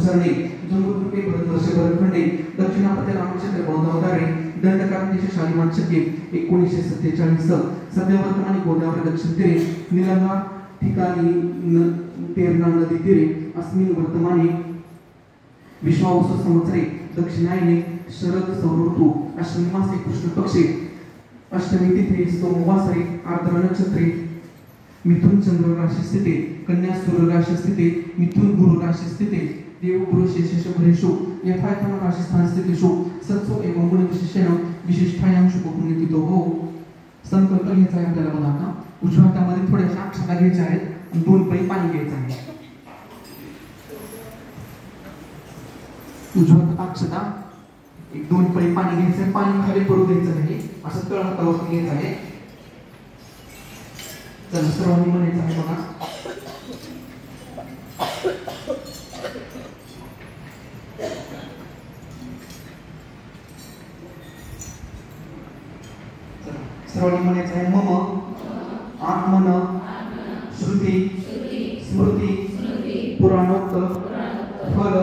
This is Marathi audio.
सरणे जंबुद्वीपे भरतवर्ष भरतखंडे दक्षिणापथे रामचंद्र बौद्धावतारे दंडकारतीचे शालिमार शके 1947 सध्या वर्तमानी गोदावरी दक्षिण तीरे निलंगा ठिकाणी तेरणा नदी तीरे अस्मिन् वर्तमाने विश्वावसु संवत्सरे दक्षिणायने शरद सौऋतु अश्विन मासे कृष्ण पक्षे अष्टमी तिथी सोमवासरे आर्द्र नक्षत्रे मिथुन चंद्र राशी स्थिते कन्या सूर्य राशी स्थिते मिथुन गुरु राशी स्थिते देव गुरु शेषेश भरेशु यथायतन राशी स्थान स्थितेषु सत्सो एवं गुण विशेषेण विशिष्टायां शुभपुण्यतितो हो. संकल्प घ्यायचा आहे आपल्याला बघा आता. उजव्या हातामध्ये थोड्याशा अक्षता घ्यायच्या आहेत आणि 2 पळी पाणी घ्यायचं आहे. उजव्या हातात अक्षता 1-2 पळी पाणी घ्यायचं आहे. पाणी खाली पडू द्यायचं नाही, असं तळ हातावर घ्यायचं आहे. चला सर्वांनी म्हणायचं आहे बघा. सर्वांनी म्हणायचं आहे मम आत्मन श्रुती स्मृती पुराणोक्त फल